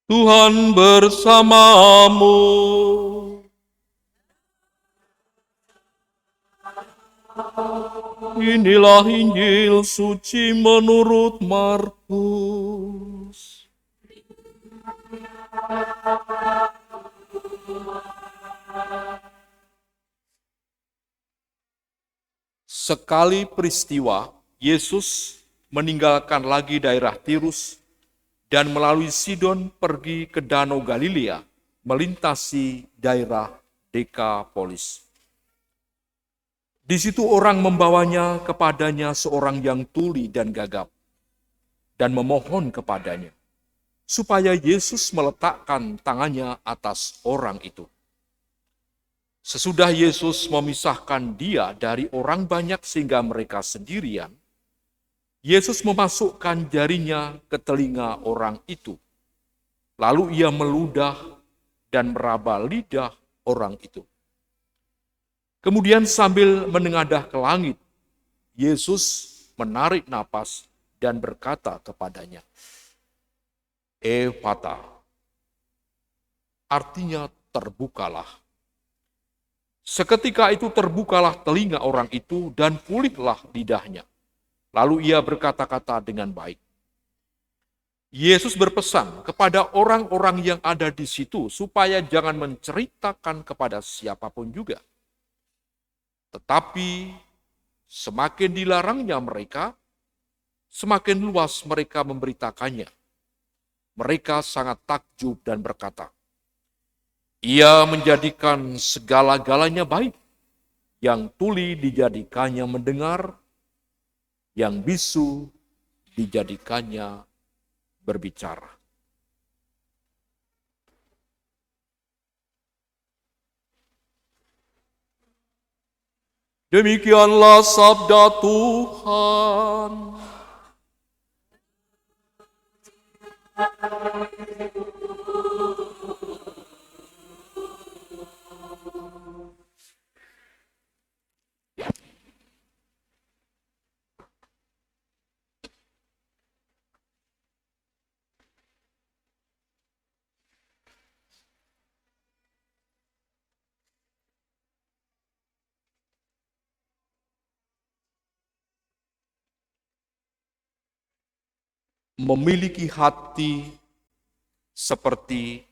Tuhan bersamamu. Inilah Injil suci menurut Markus. Sekali peristiwa, Yesus meninggalkan lagi daerah Tirus dan melalui Sidon pergi ke Danau Galilea, melintasi daerah Dekapolis. Di situ orang membawanya kepadanya seorang yang tuli dan gagap, dan memohon kepadanya, supaya Yesus meletakkan tangannya atas orang itu. Sesudah Yesus memisahkan dia dari orang banyak sehingga mereka sendirian, Yesus memasukkan jarinya ke telinga orang itu. Lalu ia meludah dan meraba lidah orang itu. Kemudian sambil menengadah ke langit, Yesus menarik napas dan berkata kepadanya, Ephata, artinya terbukalah. Seketika itu terbukalah telinga orang itu dan pulihlah lidahnya. Lalu ia berkata-kata dengan baik. Yesus berpesan kepada orang-orang yang ada di situ supaya jangan menceritakan kepada siapapun juga. Tetapi semakin dilarangnya mereka, semakin luas mereka memberitakannya. Mereka sangat takjub dan berkata, Ia menjadikan segala-galanya baik. Yang tuli dijadikannya mendengar, yang bisu dijadikannya berbicara. Demikianlah sabda Tuhan. Memiliki hati seperti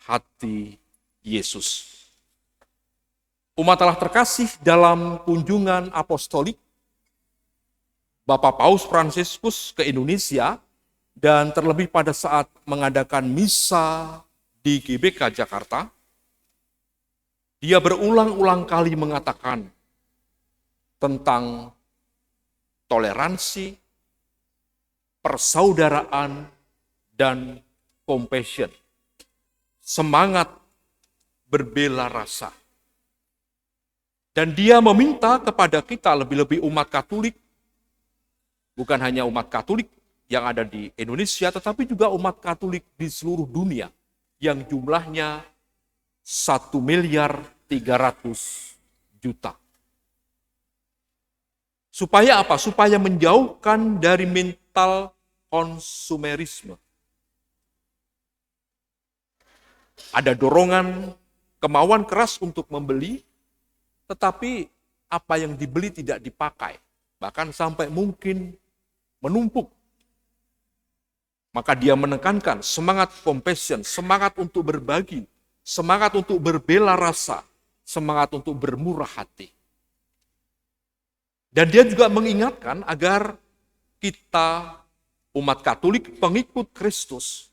hati Yesus. Umat Allah terkasih, dalam kunjungan apostolik Bapak Paus Fransiskus ke Indonesia dan terlebih pada saat mengadakan misa di GBK Jakarta, dia berulang-ulang kali mengatakan tentang toleransi, persaudaraan, dan compassion. Semangat berbela rasa. Dan dia meminta kepada kita, lebih-lebih umat Katolik, bukan hanya umat Katolik yang ada di Indonesia, tetapi juga umat Katolik di seluruh dunia, yang jumlahnya 1.300.000.000. Supaya apa? Supaya menjauhkan dari mental konsumerisme. Ada dorongan, kemauan keras untuk membeli, tetapi apa yang dibeli tidak dipakai. Bahkan sampai mungkin menumpuk. Maka dia menekankan semangat compassion, semangat untuk berbagi, semangat untuk berbela rasa, semangat untuk bermurah hati. Dan dia juga mengingatkan agar kita, umat Katolik, pengikut Kristus,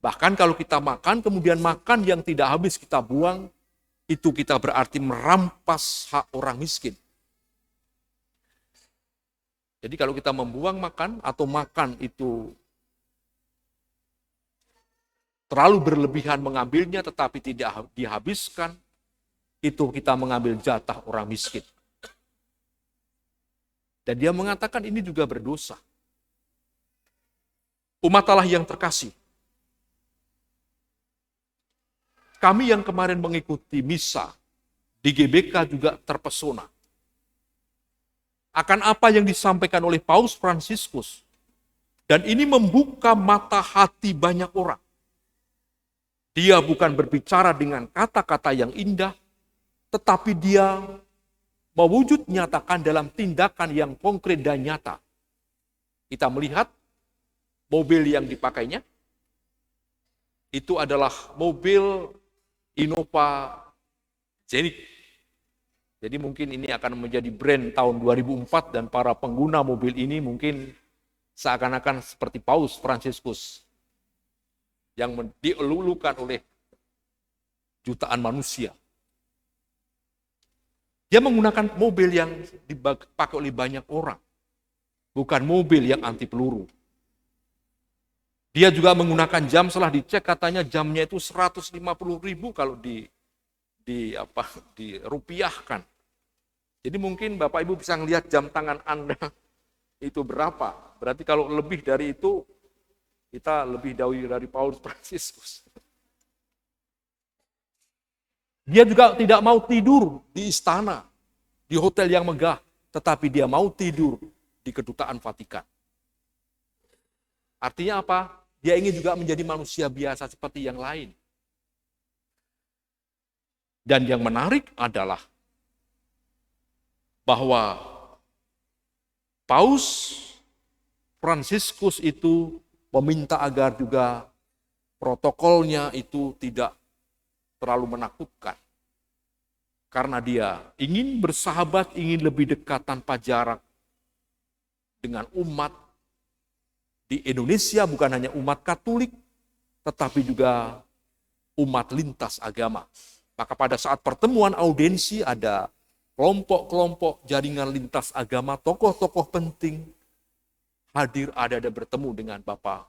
bahkan kalau kita makan, kemudian makan yang tidak habis kita buang, itu kita berarti merampas hak orang miskin. Jadi kalau kita membuang makan atau makan itu terlalu berlebihan mengambilnya tetapi tidak dihabiskan, itu kita mengambil jatah orang miskin. Dan dia mengatakan ini juga berdosa. Umat Allah yang terkasih, kami yang kemarin mengikuti misa di GBK juga terpesona akan apa yang disampaikan oleh Paus Fransiskus Dan ini membuka mata hati banyak orang. Dia bukan berbicara dengan kata-kata yang indah, tetapi dia mewujud nyatakan dalam tindakan yang konkret dan nyata. Kita melihat mobil yang dipakainya, itu adalah mobil Innova Zenith. Jadi mungkin ini akan menjadi brand tahun 2004 dan para pengguna mobil ini mungkin seakan-akan seperti Paus Fransiskus yang dielulukan oleh jutaan manusia. Dia menggunakan mobil yang dipakai oleh banyak orang, bukan mobil yang anti peluru. Dia juga menggunakan jam, setelah dicek katanya jamnya itu 150.000 kalau dirupiahkan. Jadi mungkin Bapak Ibu bisa melihat jam tangan Anda itu berapa. Berarti kalau lebih dari itu, kita lebih dari Paus Fransiskus. Dia juga tidak mau tidur di istana, di hotel yang megah, tetapi dia mau tidur di kedutaan Vatikan. Artinya apa? Dia ingin juga menjadi manusia biasa seperti yang lain. Dan yang menarik adalah bahwa Paus Fransiskus itu meminta agar juga protokolnya itu tidak terlalu menakutkan. Karena dia ingin bersahabat, ingin lebih dekat tanpa jarak dengan umat di Indonesia, bukan hanya umat Katolik, tetapi juga umat lintas agama. Maka pada saat pertemuan audiensi ada kelompok-kelompok jaringan lintas agama, tokoh-tokoh penting hadir, ada bertemu dengan Bapak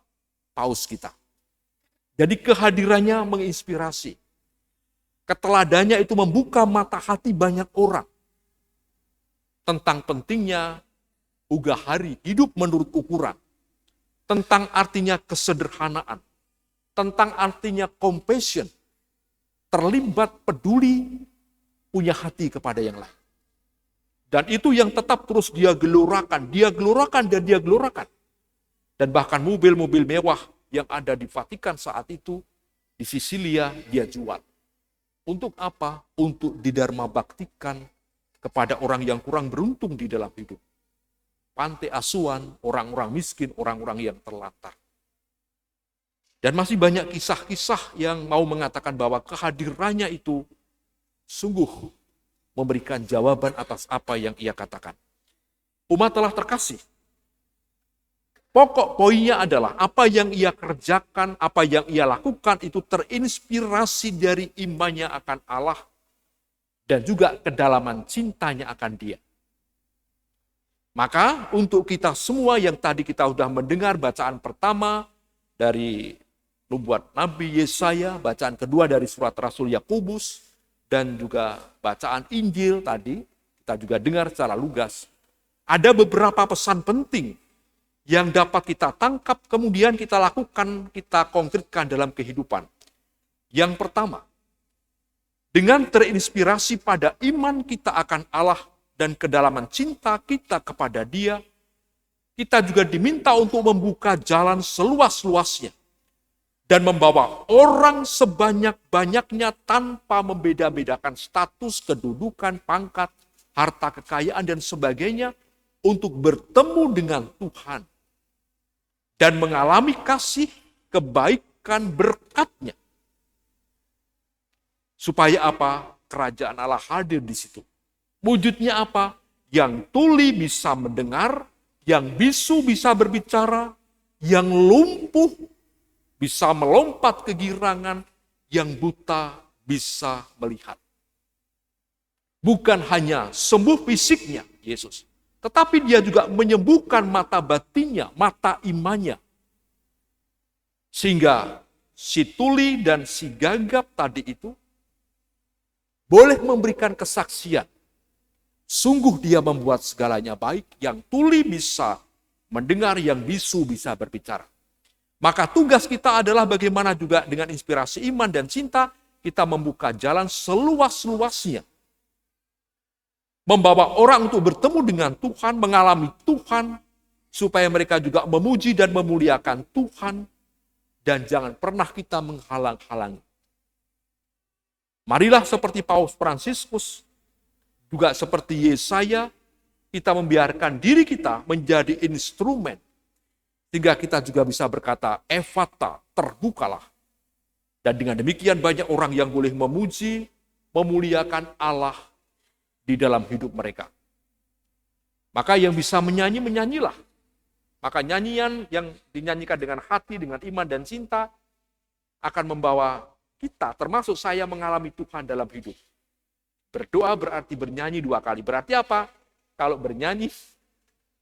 Paus kita. Jadi kehadirannya menginspirasi. Keteladannya itu membuka mata hati banyak orang tentang pentingnya ugahari, hidup menurut ukuran. Tentang artinya kesederhanaan, tentang artinya compassion, terlibat, peduli, punya hati kepada yang lain. Dan itu yang tetap terus dia gelorakan dan dia gelorakan. Dan bahkan mobil-mobil mewah yang ada di Vatikan saat itu, di Sisilia, dia jual. Untuk apa? Untuk didharma baktikan kepada orang yang kurang beruntung di dalam hidup. Panti asuhan, orang-orang miskin, orang-orang yang terlantar. Dan masih banyak kisah-kisah yang mau mengatakan bahwa kehadirannya itu sungguh memberikan jawaban atas apa yang ia katakan. Umat telah terkasih. Pokok poinnya adalah apa yang ia kerjakan, apa yang ia lakukan itu terinspirasi dari imannya akan Allah dan juga kedalaman cintanya akan Dia. Maka untuk kita semua yang tadi kita sudah mendengar bacaan pertama dari nubuat Nabi Yesaya, bacaan kedua dari surat Rasul Yakobus, dan juga bacaan Injil tadi, kita juga dengar secara lugas. Ada beberapa pesan penting yang dapat kita tangkap, kemudian kita lakukan, kita konkretkan dalam kehidupan. Yang pertama, dengan terinspirasi pada iman kita akan Allah, dan kedalaman cinta kita kepada Dia, kita juga diminta untuk membuka jalan seluas-luasnya dan membawa orang sebanyak-banyaknya tanpa membeda-bedakan status, kedudukan, pangkat, harta kekayaan, dan sebagainya untuk bertemu dengan Tuhan dan mengalami kasih, kebaikan, berkat-Nya. Supaya apa? Kerajaan Allah hadir di situ. Wujudnya apa? Yang tuli bisa mendengar, yang bisu bisa berbicara, yang lumpuh bisa melompat kegirangan, yang buta bisa melihat. Bukan hanya sembuh fisiknya Yesus, tetapi Dia juga menyembuhkan mata batinnya, mata imannya. Sehingga si tuli dan si gagap tadi itu boleh memberikan kesaksian. Sungguh Dia membuat segalanya baik, yang tuli bisa mendengar, yang bisu bisa berbicara. Maka tugas kita adalah bagaimana juga dengan inspirasi iman dan cinta, kita membuka jalan seluas-luasnya. Membawa orang untuk bertemu dengan Tuhan, mengalami Tuhan, supaya mereka juga memuji dan memuliakan Tuhan, dan jangan pernah kita menghalang-halangi. Marilah seperti Paus Fransiskus, juga seperti Yesaya, kita membiarkan diri kita menjadi instrumen, sehingga kita juga bisa berkata, Ephata, terbukalah. Dan dengan demikian banyak orang yang boleh memuji, memuliakan Allah di dalam hidup mereka. Maka yang bisa menyanyi, menyanyilah. Maka nyanyian yang dinyanyikan dengan hati, dengan iman dan cinta, akan membawa kita, termasuk saya, mengalami Tuhan dalam hidup. Berdoa berarti bernyanyi 2 kali. Berarti apa? Kalau bernyanyi,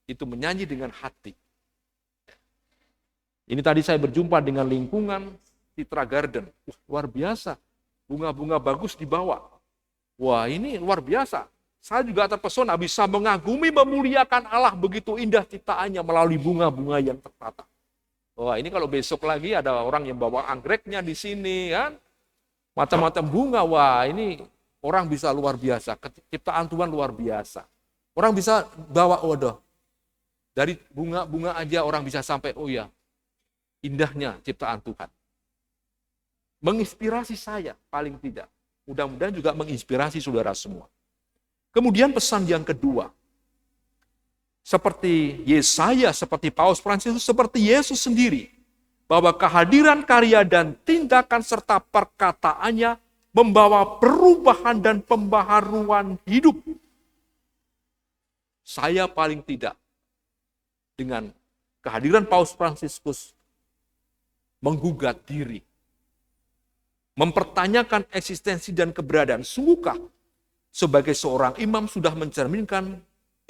itu menyanyi dengan hati. Ini tadi saya berjumpa dengan lingkungan Citra Garden. Luar biasa. Bunga-bunga bagus dibawa. Wah, ini luar biasa. Saya juga terpesona bisa mengagumi, memuliakan Allah, begitu indah ciptaannya melalui bunga-bunga yang tertata. Wah, ini kalau besok lagi ada orang yang bawa anggreknya di sini, kan? Macam-macam bunga, wah ini orang bisa luar biasa. Ciptaan Tuhan luar biasa. Orang bisa bawa, waduh, dari bunga-bunga aja orang bisa sampai, oh ya, indahnya ciptaan Tuhan. Menginspirasi saya, paling tidak. Mudah-mudahan juga menginspirasi saudara semua. Kemudian pesan yang kedua, seperti Yesaya, seperti Paus Fransiskus, seperti Yesus sendiri, bahwa kehadiran karya dan tindakan serta perkataannya membawa perubahan dan pembaharuan hidup. Saya paling tidak dengan kehadiran Paus Fransiskus menggugat diri, mempertanyakan eksistensi dan keberadaan. Sungguhkah sebagai seorang imam sudah mencerminkan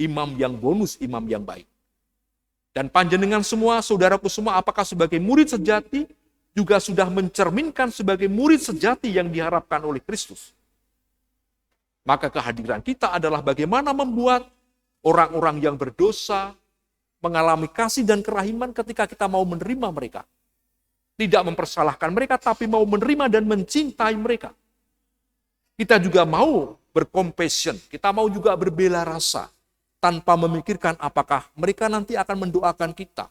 imam yang bonus, imam yang baik? Dan panjenengan semua, saudaraku semua, apakah sebagai murid sejati juga sudah mencerminkan sebagai murid sejati yang diharapkan oleh Kristus? Maka kehadiran kita adalah bagaimana membuat orang-orang yang berdosa mengalami kasih dan kerahiman ketika kita mau menerima mereka. Tidak mempersalahkan mereka, tapi mau menerima dan mencintai mereka. Kita juga mau bercompassion, kita mau juga berbela rasa, tanpa memikirkan apakah mereka nanti akan mendoakan kita,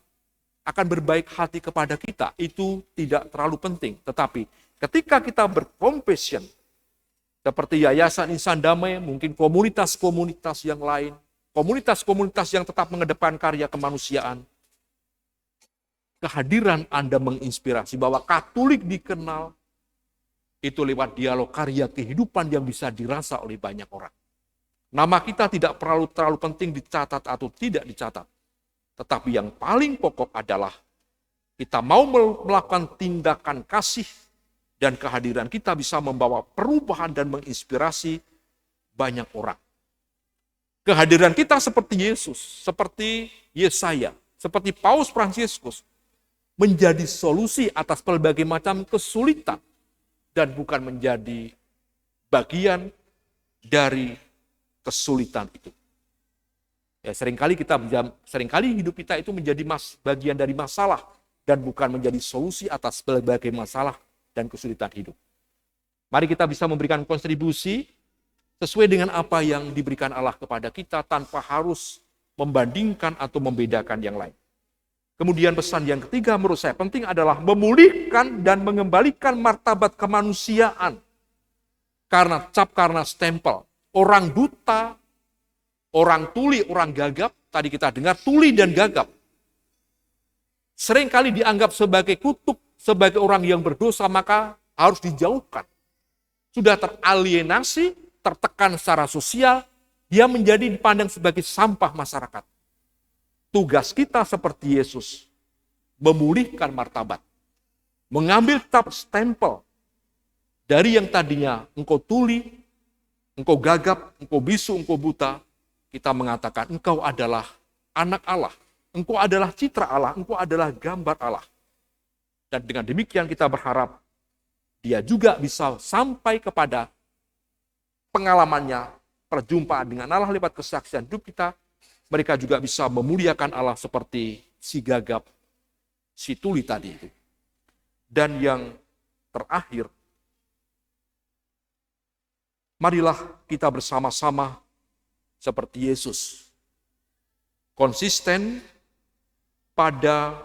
akan berbaik hati kepada kita. Itu tidak terlalu penting. Tetapi ketika kita bercompassion, seperti Yayasan Insan Damai, mungkin komunitas-komunitas yang lain, komunitas-komunitas yang tetap mengedepan karya kemanusiaan, kehadiran Anda menginspirasi bahwa Katolik dikenal, itu lewat dialog karya kehidupan yang bisa dirasa oleh banyak orang. Nama kita tidak terlalu penting dicatat atau tidak dicatat. Tetapi yang paling pokok adalah kita mau melakukan tindakan kasih dan kehadiran kita bisa membawa perubahan dan menginspirasi banyak orang. Kehadiran kita seperti Yesus, seperti Yesaya, seperti Paus Fransiskus, menjadi solusi atas berbagai macam kesulitan dan bukan menjadi bagian dari kesulitan itu. Ya, seringkali hidup kita itu menjadi bagian dari masalah dan bukan menjadi solusi atas berbagai masalah dan kesulitan hidup. Mari kita bisa memberikan kontribusi sesuai dengan apa yang diberikan Allah kepada kita tanpa harus membandingkan atau membedakan yang lain. Kemudian pesan yang ketiga menurut saya penting adalah memulihkan dan mengembalikan martabat kemanusiaan. Karena cap, karena stempel. Orang buta, orang tuli, orang gagap, tadi kita dengar tuli dan gagap, seringkali dianggap sebagai kutuk, sebagai orang yang berdosa, maka harus dijauhkan. Sudah teralienasi, tertekan secara sosial, dia menjadi dipandang sebagai sampah masyarakat. Tugas kita seperti Yesus, memulihkan martabat, mengambil cap stempel dari yang tadinya engkau tuli, engkau gagap, engkau bisu, engkau buta, kita mengatakan engkau adalah anak Allah, engkau adalah citra Allah, engkau adalah gambar Allah. Dan dengan demikian kita berharap dia juga bisa sampai kepada pengalamannya, perjumpaan dengan Allah lewat kesaksian hidup kita, mereka juga bisa memuliakan Allah seperti si gagap, si tuli tadi itu. Dan yang terakhir, marilah kita bersama-sama seperti Yesus, konsisten pada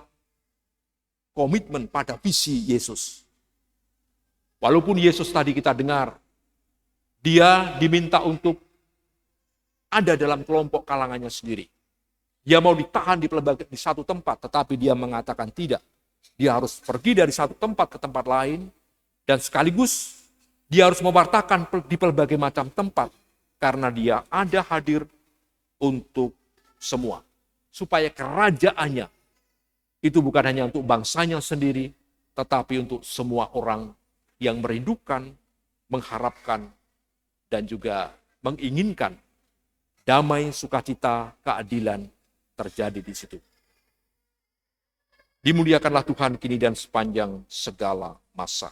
komitmen, pada visi Yesus. Walaupun Yesus tadi kita dengar, dia diminta untuk ada dalam kelompok kalangannya sendiri. Dia mau ditahan di satu tempat, tetapi dia mengatakan tidak. Dia harus pergi dari satu tempat ke tempat lain, dan sekaligus dia harus mewartakan di berbagai macam tempat, karena dia ada hadir untuk semua. Supaya kerajaannya itu bukan hanya untuk bangsanya sendiri, tetapi untuk semua orang yang merindukan, mengharapkan, dan juga menginginkan damai, sukacita, keadilan terjadi di situ. Dimuliakanlah Tuhan kini dan sepanjang segala masa.